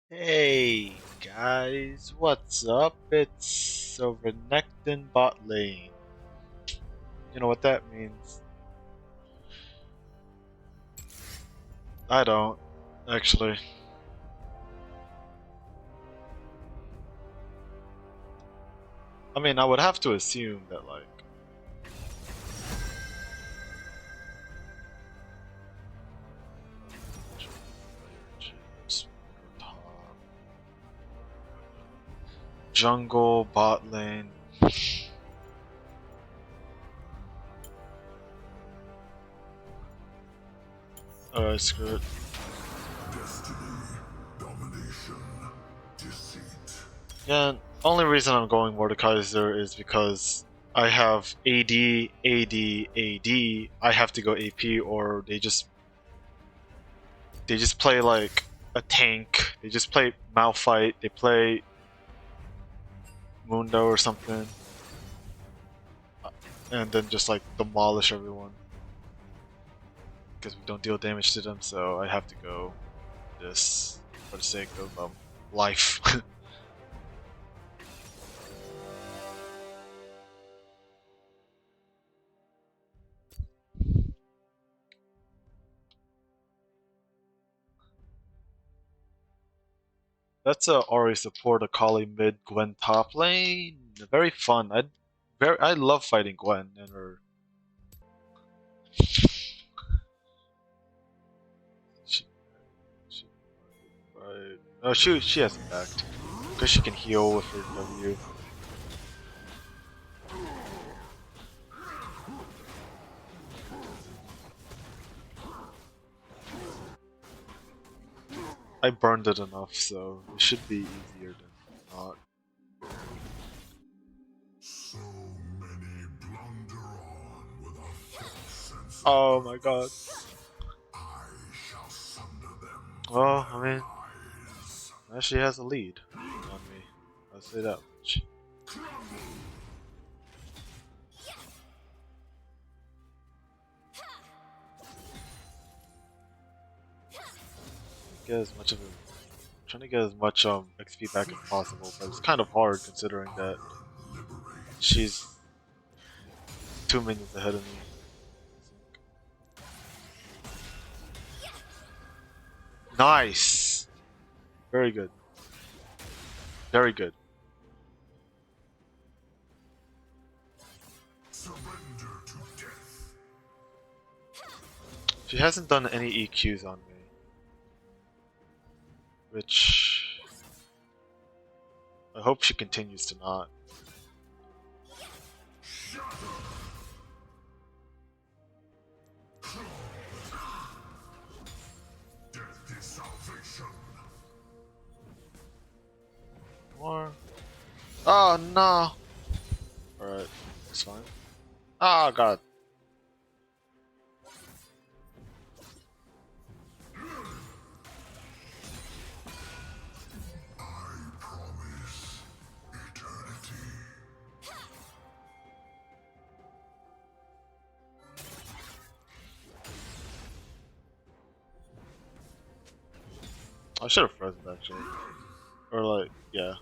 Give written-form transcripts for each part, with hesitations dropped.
Hey guys, what's up? It's Silvernectin bot lane. You know what that means? I don't, actually. I mean, I would have to assume that, like, jungle, bot lane. Alright, screw it. Destiny, domination, deceit. Yeah, only reason I'm going Mordekaiser is because I have AD, AD, AD. I have to go AP, or they just play like a tank. They just play Malphite. They play Mundo or something, and then just like demolish everyone because we don't deal damage to them. So I have to go this for the sake of life. That's a Ori support, Akali mid, Gwen top lane. Very fun. I love fighting Gwen and her. She, she, right. No, she hasn't backed because she can heal with her W. I burned it enough, so it should be easier than not. So many blunder on with a false sense of Oh my god. purpose. I shall sunder them from Well, I their mean, eyes. now she has a lead on me. I'll say that much. Get as much of a trying to get as much XP back as possible, but it's kind of hard considering that Iron liberates. she's 2 minions ahead of me. Nice! Very good. Very good. Surrender to death. She hasn't done any EQs on me, which I hope she continues to not. Death is salvation. More. Oh no! Alright, it's fine. Oh god. I promise eternity. I should have frozen actually. Or like, yeah.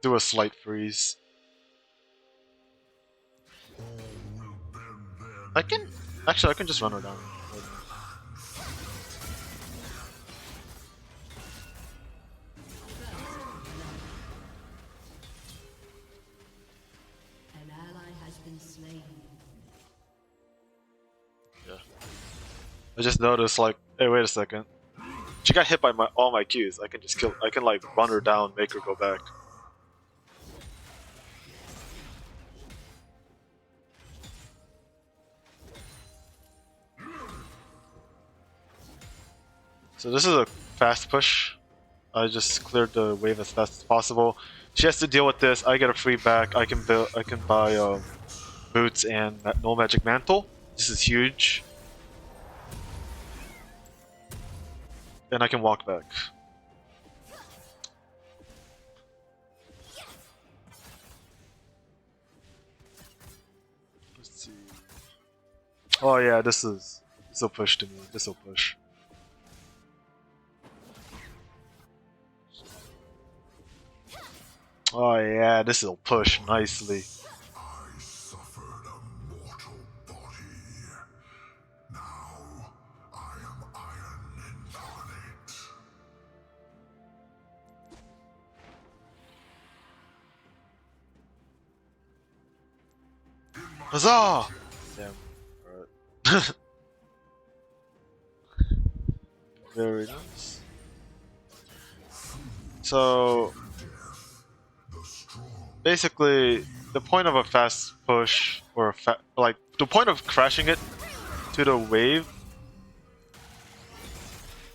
Do a slight freeze. All will bend their I can knee actually I in can just run her down. fear and An ally has been slain. Yeah. I just noticed like, hey, wait a second. She got hit by all my Qs. I can just kill. I can like run her down, make her go back. So this is a fast push. I just cleared the wave as fast as possible. She has to deal with this. I get a free back. I can build. I can buy boots and no magic mantle. This is huge, and I can walk back. Let's see. Oh yeah, this will push to me. This will push. Oh yeah, this will push nicely. I suffered a mortal body. Now I am Iron Incarnate. Huzzah! Damn. Alright. Very nice. So basically, the point of a fast push or like the point of crashing it to the wave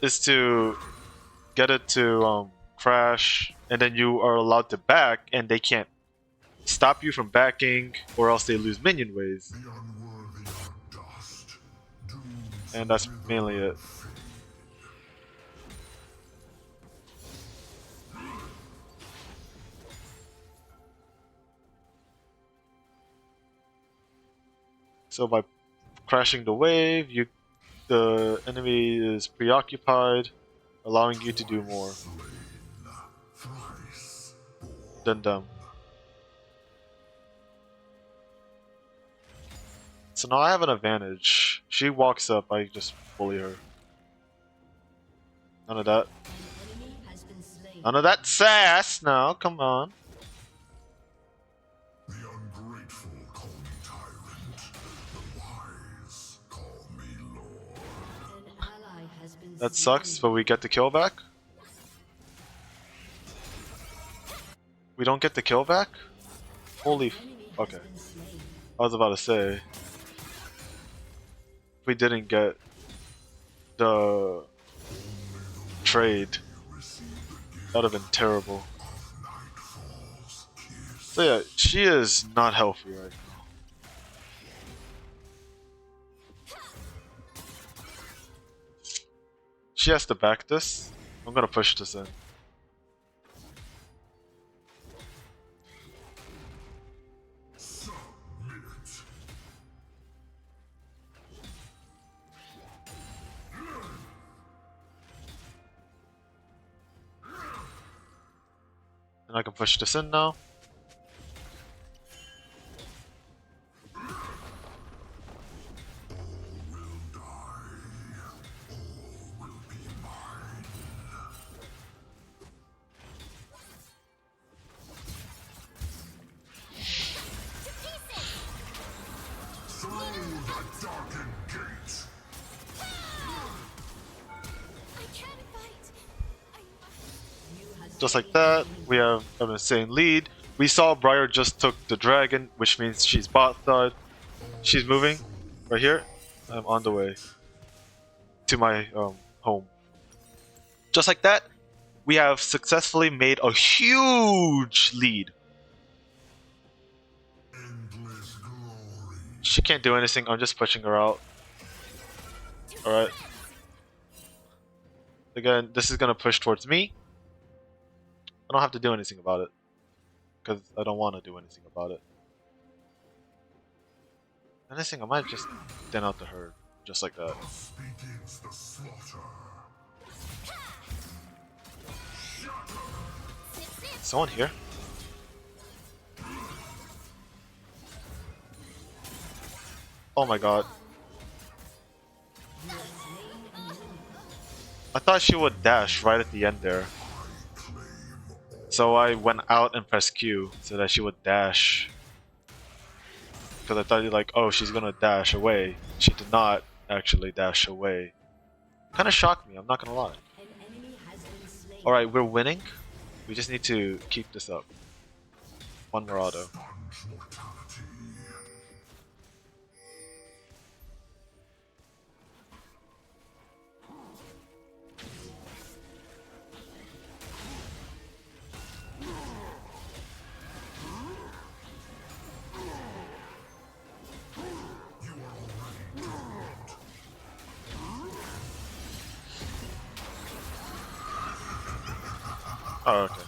is to get it to crash, and then you are allowed to back, and they can't stop you from backing, or else they lose minion waves, The unworthy are dust, doomed and that's to wither mainly it. and fade. So by crashing the wave, the enemy is preoccupied, allowing you to do more Slain, thrice born. than them. So now I have an advantage. She walks up, I just bully her. None of that. An enemy has been slain. None of that sass now, come on. The ungrateful call me tyrant. The wise call me lord. An ally has been That slain. sucks, but we get the kill back? We don't get the kill back? Holy An enemy has okay. been slain. I was about to say. If we didn't get the trade, that would have been terrible. Nightfall's kiss. So yeah, she is not healthy right now. She has to back this. I'm gonna push this in. Submit. And I can push this in now. All will die. All will be mine. Through the darkened gate. I can't fight. I must. Just like that, we have an insane lead. We saw Briar just took the dragon, which means she's bot side. She's moving right here. I'm on the way to my home. Just like that, we have successfully made a huge lead. Endless glory. She can't do anything. I'm just pushing her out. Alright. Again, this is gonna push towards me. I don't have to do anything about it. Because I don't want to do anything about it. Anything, I might just thin out the herd. Just like that. Thus begins the slaughter. Someone here? Oh my god. I thought she would dash right at the end there. So I went out and pressed Q so that she would dash. Because I thought like, oh, she's gonna dash away. She did not actually dash away. Kinda shocked me, I'm not gonna lie. An enemy has been slain. Alright, we're winning. We just need to keep this up. One more auto. Sponge mortality. You are already doomed. Oh, okay.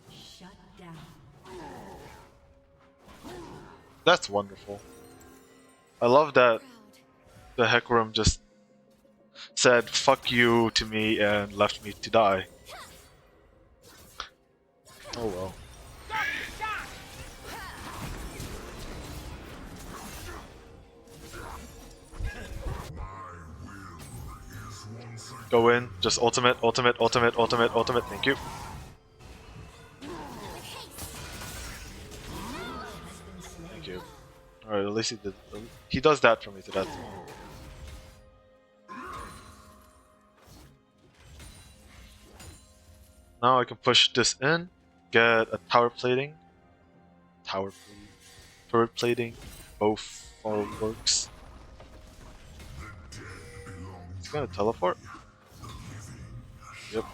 Shut down. That's wonderful. I love that Proud. the Hecarim just said "fuck you" to me and left me to die. Oh well. Go in, just ultimate, ultimate, ultimate, ultimate, ultimate. Thank you. Thank you. All right, at least he did. He does that for me to death. Now I can push this in, get a tower plating. Tower plating. Turret plating. Both all works. He's gonna teleport? Yep.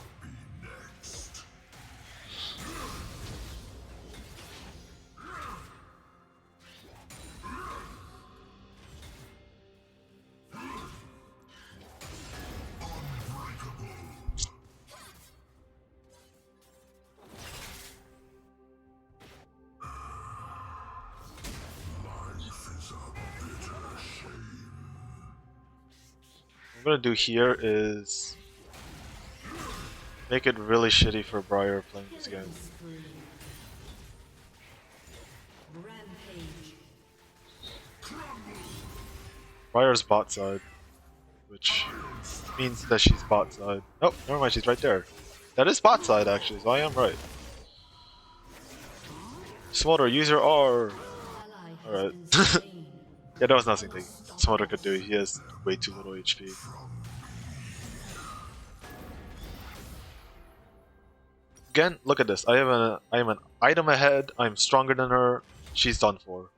What I'm gonna do here is make it really shitty for Briar playing this game. Spree. Rampage. Briar's bot side, which means that she's bot side. Oh, never mind, she's right there. That is bot side actually, so I am right. Smolder, use your R. Ally has Alright. been slain. Yeah, that was nothing that Smolder could do. He has way too little HP. Again, look at this. I am an item ahead. I'm stronger than her. She's done for.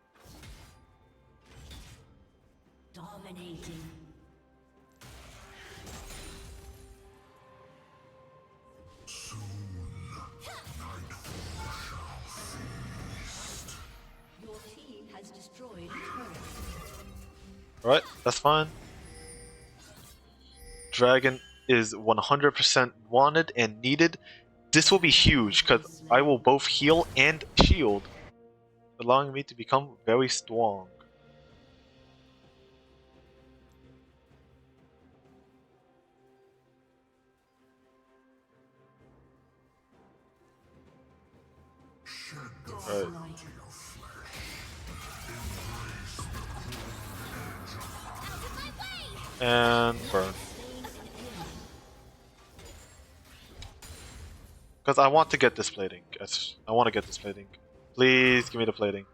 Dominating. Your team has destroyed a turret. Alright, that's fine. Dragon is 100% wanted and needed. This will be huge because I will both heal and shield, allowing me to become very strong. Alright. And burn. Because I want to get this plating. I want to get this plating. Please give me the plating.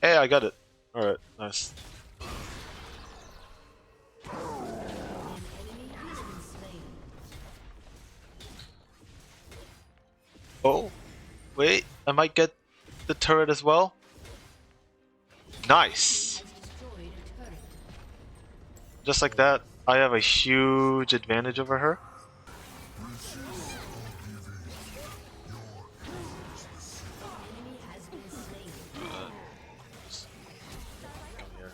Hey, I got it. Alright, nice. An enemy has been slain. Oh, wait, I might get the turret as well. Nice! Has destroyed a turret. Just like that, I have a huge advantage over her. Enemy has been slain. Come here.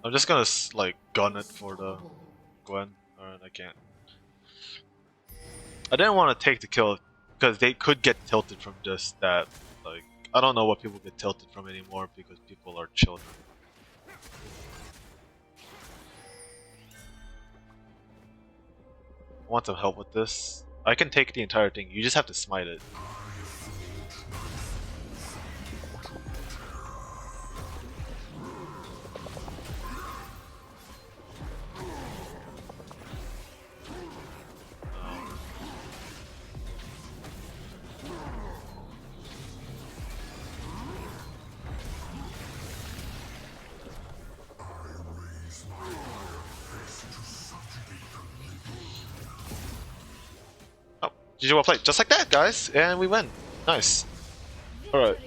I'm just gonna like gun it for the Gwen. Alright, I can't. I didn't want to take the kill because they could get tilted from just that. Like, I don't know what people get tilted from anymore because people are children. I want some help with this. I can take the entire thing. You just have to smite it. Oh, GG well played. Just like that, guys. And we win. Nice. Alright.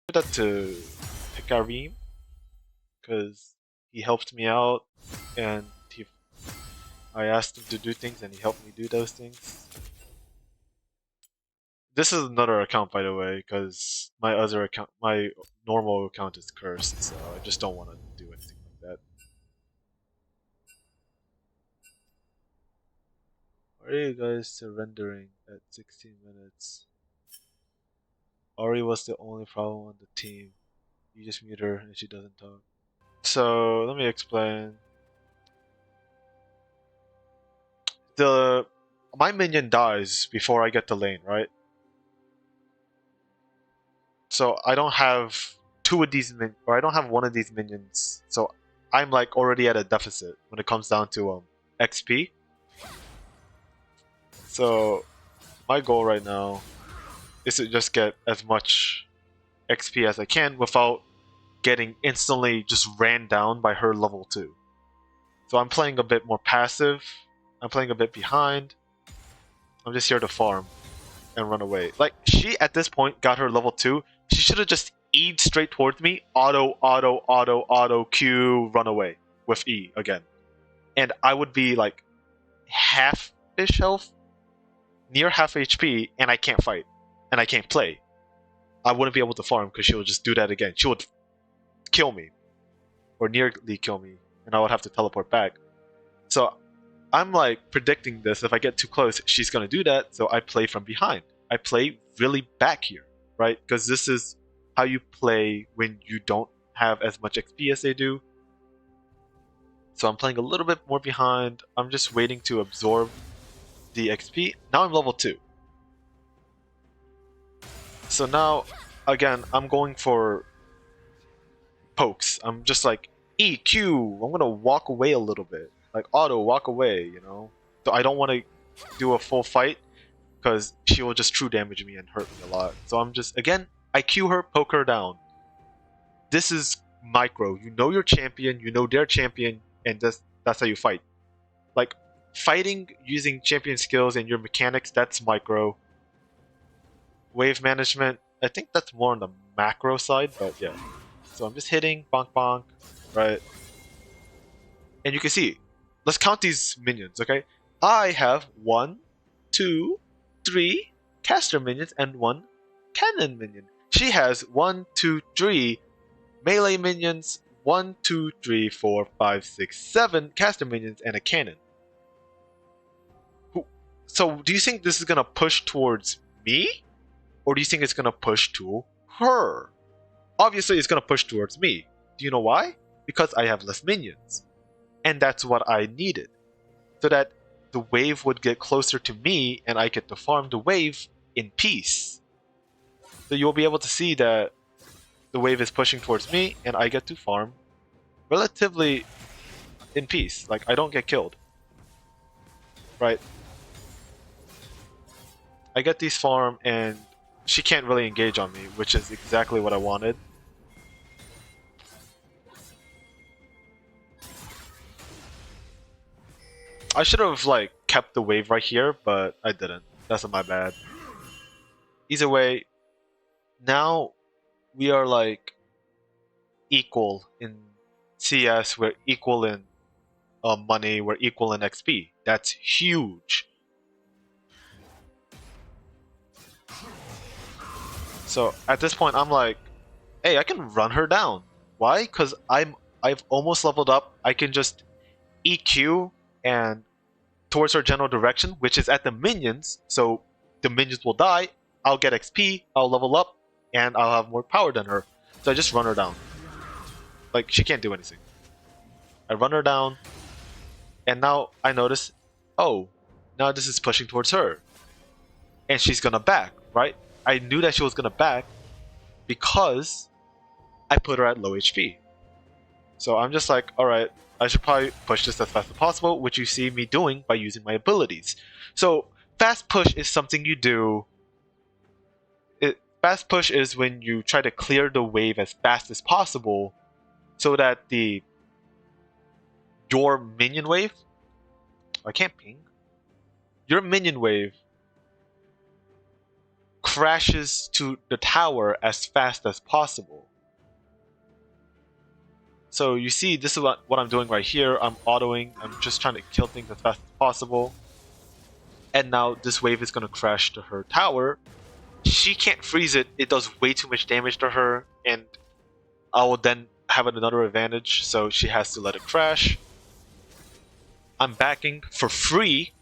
Give that to Hikarim. Because he helped me out. And I asked him to do things and he helped me do those things. This is another account, by the way, because my other account, my normal account is cursed, so I just don't want to do anything like that. Why are you guys surrendering at 16 minutes? Ari was the only problem on the team. You just mute her and she doesn't talk. So let me explain. My minion dies before I get the lane, right? So I don't have I don't have one of these minions. So I'm like already at a deficit when it comes down to XP. So my goal right now is to just get as much XP as I can without getting instantly just ran down by her level 2. So I'm playing a bit more passive. I'm playing a bit behind. I'm just here to farm and run away. Like, she at this point got her level 2. She should have just E'd straight towards me. Auto Q, run away with E again. And I would be like half-ish health, near half HP, and I can't fight. And I can't play. I wouldn't be able to farm because she would just do that again. She would kill me. Or nearly kill me. And I would have to teleport back. So I'm like predicting this. If I get too close, she's going to do that. So I play from behind. I play really back here, right? Because this is how you play when you don't have as much XP as they do. So I'm playing a little bit more behind. I'm just waiting to absorb the XP. Now I'm level 2. So now, again, I'm going for pokes. I'm just like, E, Q, I'm going to walk away a little bit. Like, auto, walk away, you know? So I don't want to do a full fight, because she will just true damage me and hurt me a lot. So I'm just, again, I Q her, poke her down. This is micro. You know your champion, you know their champion, and that's how you fight. Like, fighting using champion skills and your mechanics, that's micro. Wave management, I think that's more on the macro side, but yeah. So I'm just hitting, bonk bonk, right? And you can see, let's count these minions, okay? I have 1, 2, 3 caster minions and 1 cannon minion. She has 1, 2, 3 melee minions, 1, 2, 3, 4, 5, 6, 7 caster minions, and a cannon. So do you think this is gonna push towards me? Or do you think it's gonna push to her? Obviously it's gonna push towards me. Do you know why? Because I have less minions. And that's what I needed. So that the wave would get closer to me and I get to farm the wave in peace. So you'll be able to see that the wave is pushing towards me and I get to farm relatively in peace. Like, I don't get killed. Right? I get these farm and she can't really engage on me, which is exactly what I wanted. I should have like kept the wave right here, but I didn't. That's my bad. Either way, now we are like equal in CS. We're equal in money. We're equal in XP. That's huge. So at this point, I'm like, hey, I can run her down. Why? Because I've almost leveled up. I can just EQ and towards her general direction, which is at the minions. So the minions will die. I'll get XP. I'll level up, and I'll have more power than her. So I just run her down. Like, she can't do anything. I run her down, and now I notice, oh, now this is pushing towards her, and she's gonna back, right? I knew that she was gonna back because I put her at low HP. So I'm just like, alright, I should probably push this as fast as possible, which you see me doing by using my abilities. So fast push is something you do. Fast push is when you try to clear the wave as fast as possible so that your minion wave, I can't ping, your minion wave crashes to the tower as fast as possible. So you see, this is what I'm doing right here. I'm autoing. I'm just trying to kill things as fast as possible. And now this wave is going to crash to her tower. She can't freeze it. It does way too much damage to her. And I will then have another advantage. So she has to let it crash. I'm backing for free.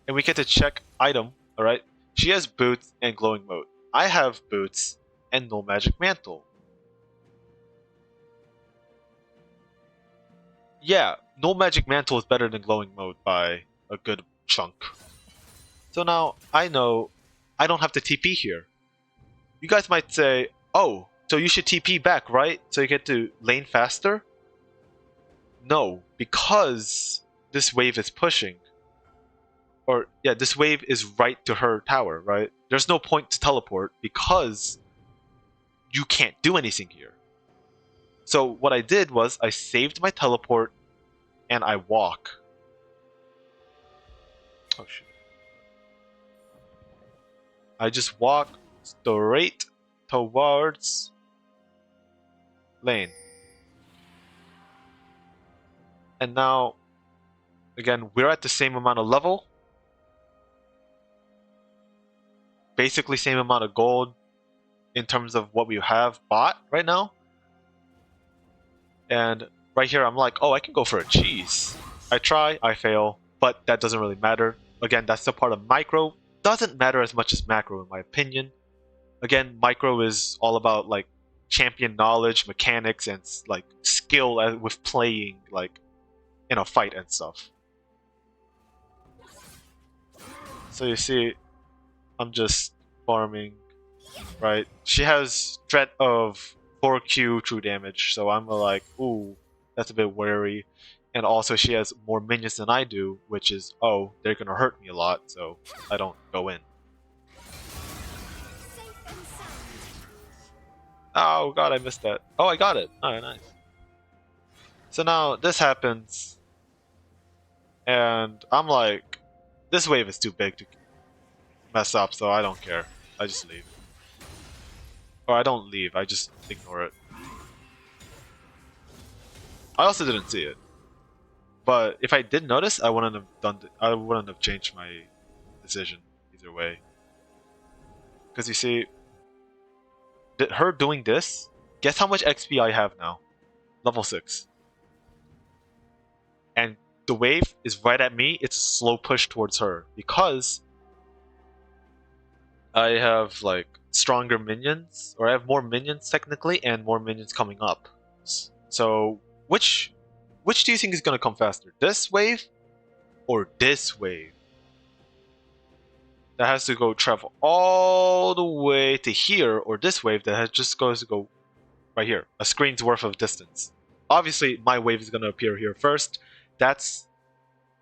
and we get to check item. All right, she has boots and glowing mode. I have boots and no magic mantle. Yeah, no magic mantle is better than glowing mode by a good chunk. So now I know I don't have to TP here. You guys might say, oh, so you should TP back, right? So you get to lane faster? No, because this wave is pushing. Or, yeah, this wave is right to her tower, right? There's no point to teleport because you can't do anything here. So what I did was I saved my teleport and I walk. Oh shit. I just walk straight towards lane. And now, again, we're at the same amount of level. Basically same amount of gold in terms of what we have bought right now. And right here, I'm like, oh, I can go for a cheese. I try, I fail, but that doesn't really matter. Again, that's the part of micro. Doesn't matter as much as macro, in my opinion. Again, micro is all about like champion knowledge, mechanics, and like skill with playing like in a fight and stuff. So you see, I'm just farming, right? She has threat of 4Q true damage, so I'm like, ooh, that's a bit wary. And also she has more minions than I do, which is, oh, they're gonna hurt me a lot, so I don't go in. Safe and sound. Oh god, I missed that. Oh, I got it. Oh, nice. So now this happens, and I'm like, this wave is too big to mess up, so I don't care. I just leave. Or I don't leave, I just ignore it. I also didn't see it. But if I did notice, I wouldn't have I wouldn't have changed my decision either way. Because you see, her doing this, guess how much XP I have now? Level 6. And the wave is right at me, it's a slow push towards her. Because I have like stronger minions, or I have more minions technically, and more minions coming up. So which do you think is gonna come faster? This wave or this wave? That has to go travel all the way to here, or this wave that just goes to go right here, a screen's worth of distance. Obviously, my wave is gonna appear here first.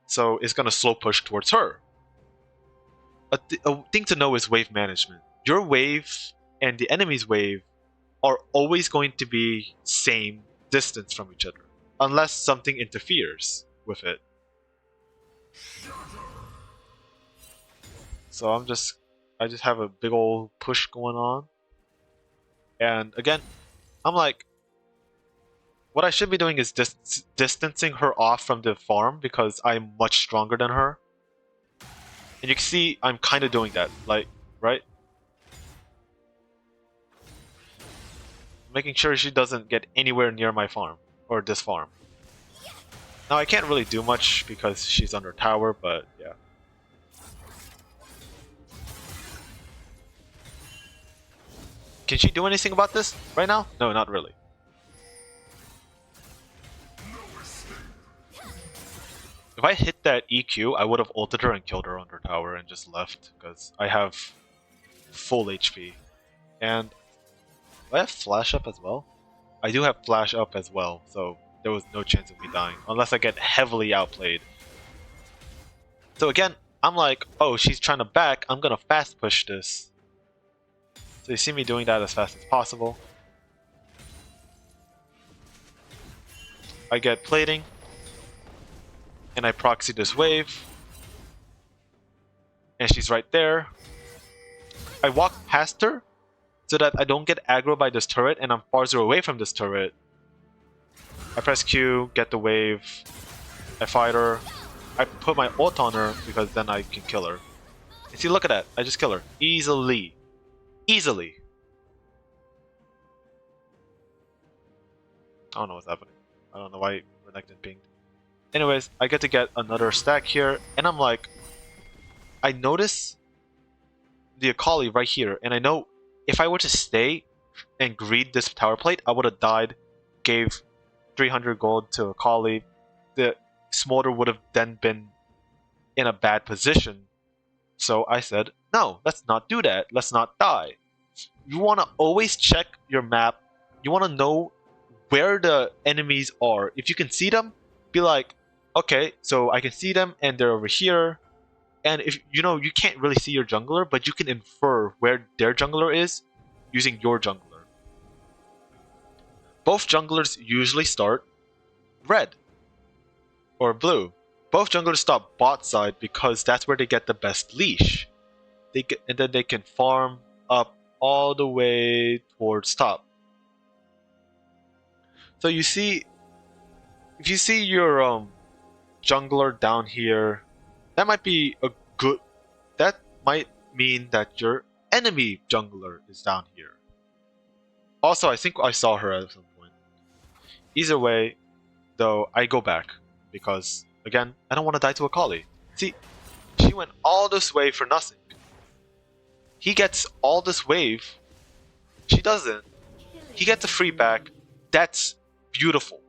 So it's gonna slow push towards her. A thing to know is wave management. Your wave and the enemy's wave are always going to be same distance from each other, unless something interferes with it. So I just have a big old push going on. And again, I'm like, what I should be doing is distancing her off from the farm because I'm much stronger than her. And you can see I'm kind of doing that, like, right? Making sure she doesn't get anywhere near my farm, or this farm. Now I can't really do much because she's under tower, but yeah. Can she do anything about this right now? No, not really. If I hit that EQ, I would have ulted her and killed her under tower and just left, because I have full HP. And do I have flash up as well? I do have flash up as well, so there was no chance of me dying, unless I get heavily outplayed. So again, I'm like, oh, she's trying to back, I'm gonna fast push this. So you see me doing that as fast as possible. I get plating, and I proxy this wave, and she's right there. I walk past her so that I don't get aggro by this turret, and I'm farther away from this turret. I press Q, get the wave, I fight her, I put my ult on her because then I can kill her. And see, look at that, I just kill her. Easily. Easily. I don't know what's happening. I don't know why Renekton pinged. Anyways, I get to get another stack here, and I'm like, I notice the Akali right here, and I know if I were to stay and greed this tower plate, I would have died, gave 300 gold to Akali. The Smolder would have then been in a bad position. So I said, no, let's not do that. Let's not die. You want to always check your map. You want to know where the enemies are. If you can see them, be like, okay, so I can see them and they're over here. And if you know you can't really see your jungler, but you can infer where their jungler is using your jungler. Both junglers usually start red or blue. Both junglers start bot side because that's where they get the best leash. And then they can farm up all the way towards top. So you see, if you see your jungler down here, that might be a good. That might mean that your enemy jungler is down here. Also, I think I saw her at some point. Either way, though, I go back because again, I don't want to die to Akali. See, she went all this way for nothing. He gets all this wave. She doesn't. He gets a free back. That's beautiful,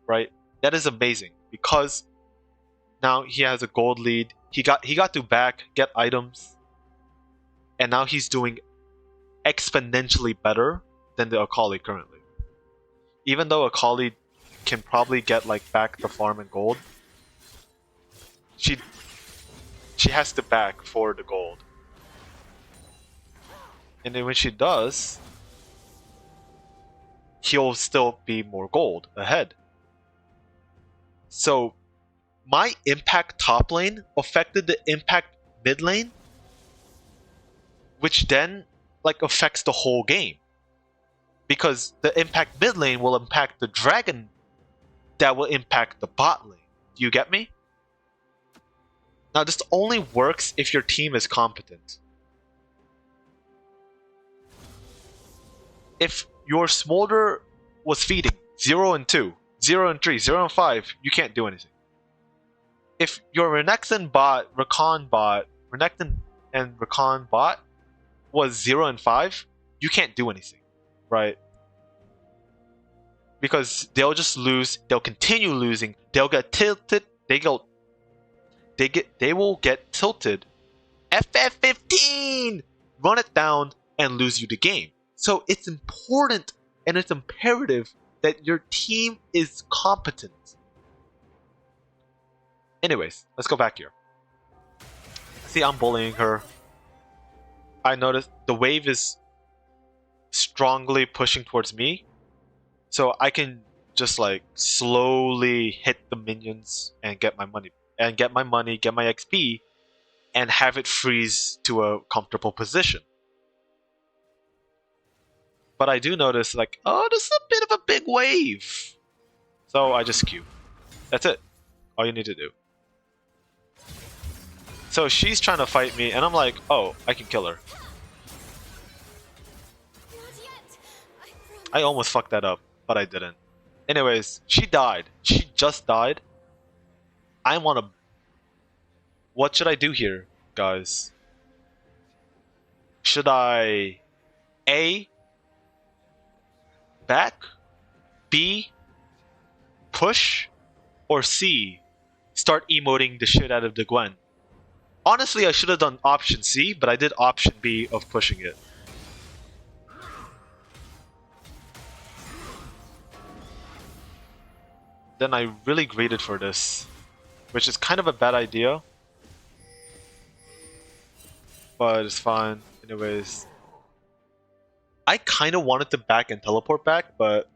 right? That is amazing because now he has a gold lead. He got to back, get items, and now he's doing exponentially better than the Akali currently. Even though Akali can probably get like back the farm and gold, she has to back for the gold. And then when she does, he'll still be more gold ahead. So my impact top lane affected the impact mid lane, which then like affects the whole game. Because the impact mid lane will impact the dragon that will impact the bot lane. Do you get me? Now this only works if your team is competent. If your Smolder was feeding 0 and 2, 0 and 3, 0 and 5, you can't do anything. If your Renekton and Rakan bot was 0 and 5, you can't do anything, right? Because they'll just lose, they'll continue losing, they'll get tilted, they will get tilted. FF15! Run it down and lose you the game. So it's important and it's imperative that your team is competent. Anyways, let's go back here. See, I'm bullying her. I noticed the wave is strongly pushing towards me. So I can just like slowly hit the minions and get my money, get my XP, and have it freeze to a comfortable position. But I do notice like, oh, this is a bit of a big wave. So I just Q. That's it. All you need to do. So she's trying to fight me, and I'm like, oh, I can kill her. Not yet. I almost fucked that up, but I didn't. Anyways, she died. She just died. I want to... What should I do here, guys? Should I... A... back? B... push? Or C... start emoting the shit out of the Gwen? Honestly, I should have done option C, but I did option B of pushing it. Then I really greeted for this, which is kind of a bad idea. But it's fine. Anyways. I kind of wanted to back and teleport back, but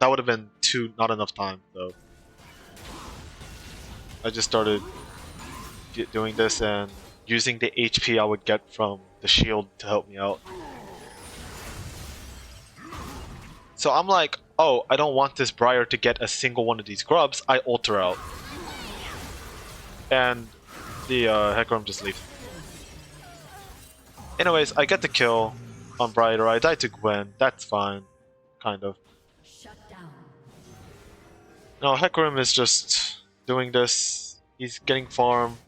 that would have been not enough time, so I just started doing this and using the HP I would get from the shield to help me out. So I'm like, oh, I don't want this Briar to get a single one of these grubs. I ult her out. And the Hecarim just leaves. Anyways, I get the kill on Briar. I die to Gwen. That's fine. Kind of. Shut down. No, Hecarim is just doing this. He's getting farm.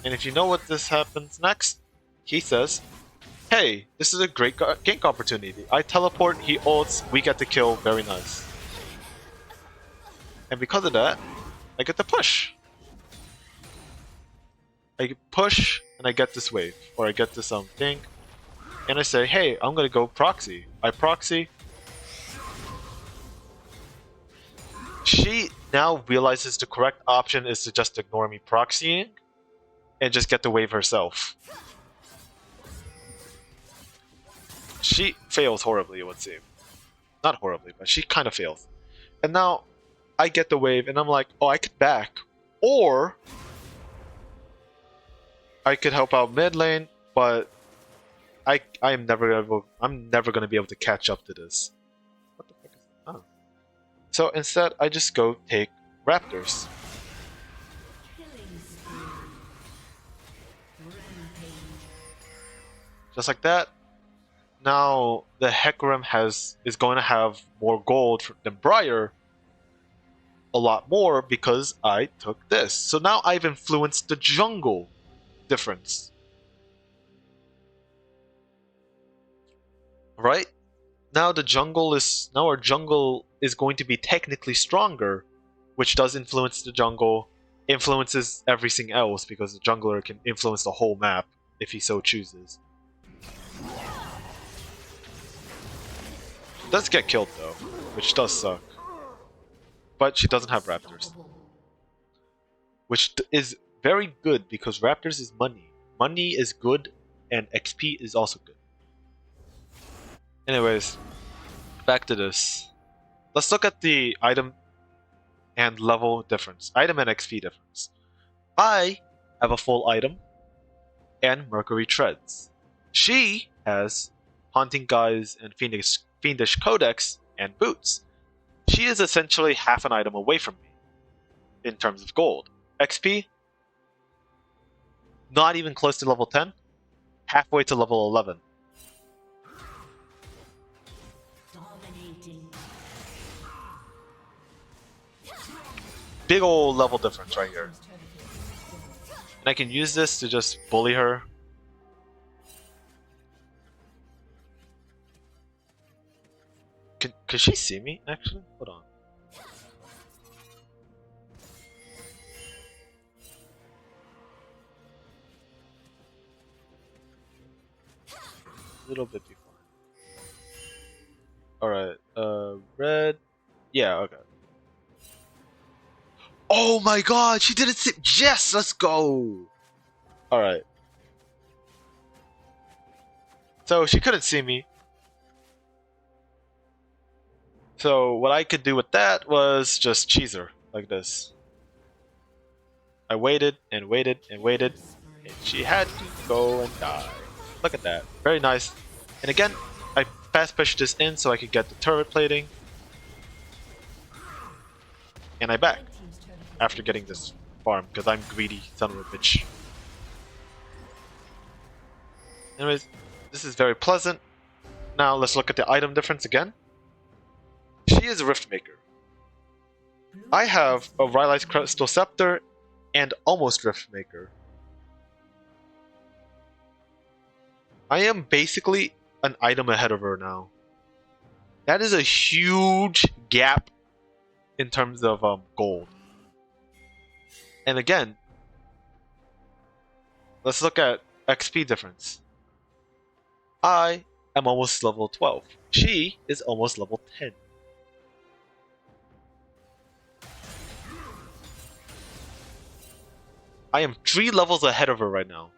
And if you know what this happens next, he says, hey, this is a great gank opportunity. I teleport, he ults, we get the kill, very nice. And because of that, I get the push. I push, and I get this wave, or I get this thing, and I say, hey, I'm gonna go proxy. I proxy. She now realizes the correct option is to just ignore me proxying, and just get the wave herself. She fails horribly, it would seem. Not horribly, but she kind of fails. And now, I get the wave, and I'm like, oh, I could back. Or I could help out mid lane, but I'm never gonna be able to catch up to this. What the fuck is that? Oh. So instead, I just go take Raptors. Killing spree. Rampage. Just like that. Now the Hecarim is going to have more gold than Briar. A lot more because I took this. So now I've influenced the jungle difference. Right? Now our jungle is going to be technically stronger, which does influence the jungle, influences everything else because the jungler can influence the whole map if he so chooses. Does get killed though, which does suck. But she doesn't have Raptors, which is very good because Raptors is money. Money is good, and XP is also good. Anyways, back to this. Let's look at the item and level difference. Item and XP difference. I have a full item and Mercury Treads. She has Haunting Guise and Fiendish Codex and Boots. She is essentially half an item away from me in terms of gold. XP, not even close to level 10, halfway to level 11. Dominating. Big old level difference right here. And I can use this to just bully her. Could she see me, actually? Hold on. A little bit before. Alright, red. Yeah, okay. Oh my god, she didn't see. Yes, let's go! Alright. So she couldn't see me. So what I could do with that was just cheese her, like this. I waited and waited and waited, and she had to go and die. Look at that. Very nice. And again, I fast pushed this in so I could get the turret plating. And I back after getting this farm, because I'm greedy son of a bitch. Anyways, this is very pleasant. Now let's look at the item difference again. She is a Riftmaker. I have a Rylai's Crystal Scepter and almost Riftmaker. I am basically an item ahead of her now. That is a huge gap in terms of gold. And again, let's look at XP difference. I am almost level 12. She is almost level 10. I am 3 levels ahead of her right now.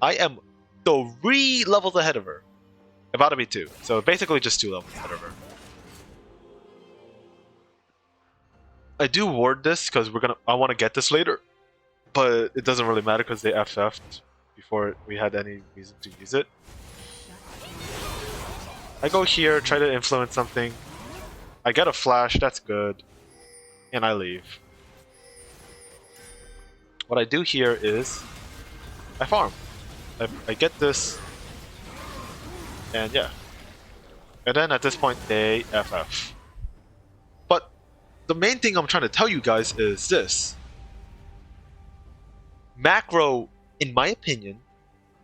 I am 3 levels ahead of her. About to be 2. So basically just 2 levels ahead of her. I do ward this because I want to get this later. But it doesn't really matter because they FF'd before we had any reason to use it. I go here, try to influence something. I get a flash, that's good. And I leave. What I do here is I farm. I get this, and yeah. And then at this point they FF. But the main thing I'm trying to tell you guys is this. macro, in my opinion,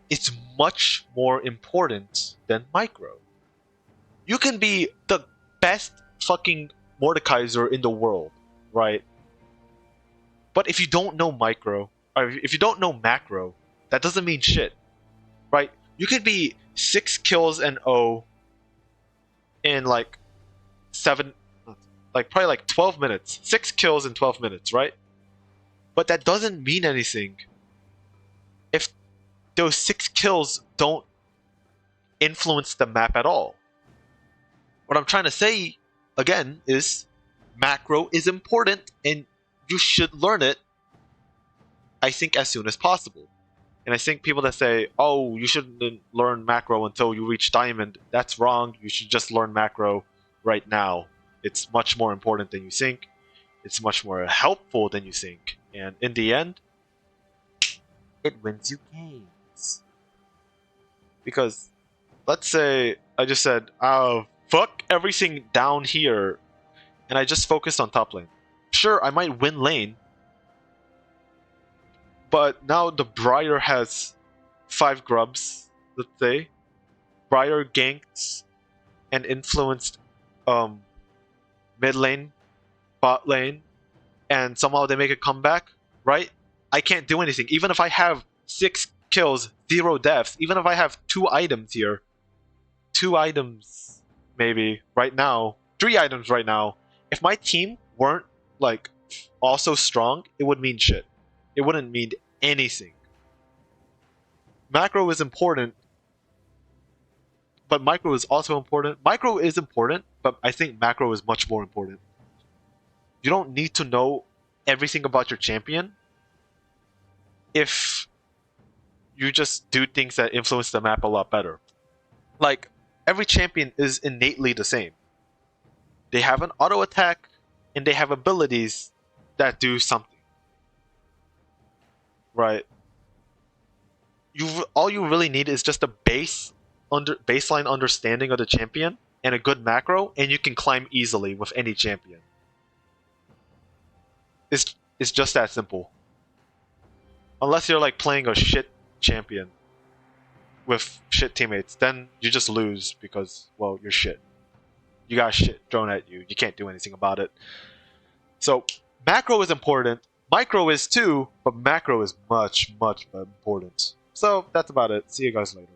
is much more important than micro. You can be the best fucking Mordekaiser in the world, right? But if you don't know micro, or if you don't know macro, that doesn't mean shit, right? You could be 6 kills and O in like 7, like probably like 12 minutes. 6 kills in 12 minutes, right? But that doesn't mean anything if those 6 kills don't influence the map at all. What I'm trying to say, again, is macro is important and you should learn it, I think, as soon as possible. And I think people that say, oh, you shouldn't learn macro until you reach diamond, that's wrong. You should just learn macro right now. It's much more important than you think. It's much more helpful than you think. And in the end, it wins you games. Because, let's say I just said, oh, fuck everything down here, and I just focused on top lane. Sure, I might win lane, but now the Briar has 5 grubs, let's say. Briar ganked and influenced mid lane, bot lane, and somehow they make a comeback, right? I can't do anything. Even if I have 6 kills, 0 deaths, even if I have 2 items here, 2 items maybe right now, 3 items right now, if my team weren't like also strong, it would mean shit. It wouldn't mean anything. Macro is important, but micro is also important. Micro is important, but I think macro is much more important. You don't need to know everything about your champion if you just do things that influence the map a lot better. Like, every champion is innately the same. They have an auto attack and they have abilities that do something. Right? All you really need is just a baseline understanding of the champion and a good macro, and you can climb easily with any champion. It's just that simple. Unless you're like playing a shit champion with shit teammates, then you just lose because, well, you're shit. You got shit thrown at you. You can't do anything about it. So macro is important. Micro is too, but macro is much, much important. So that's about it. See you guys later.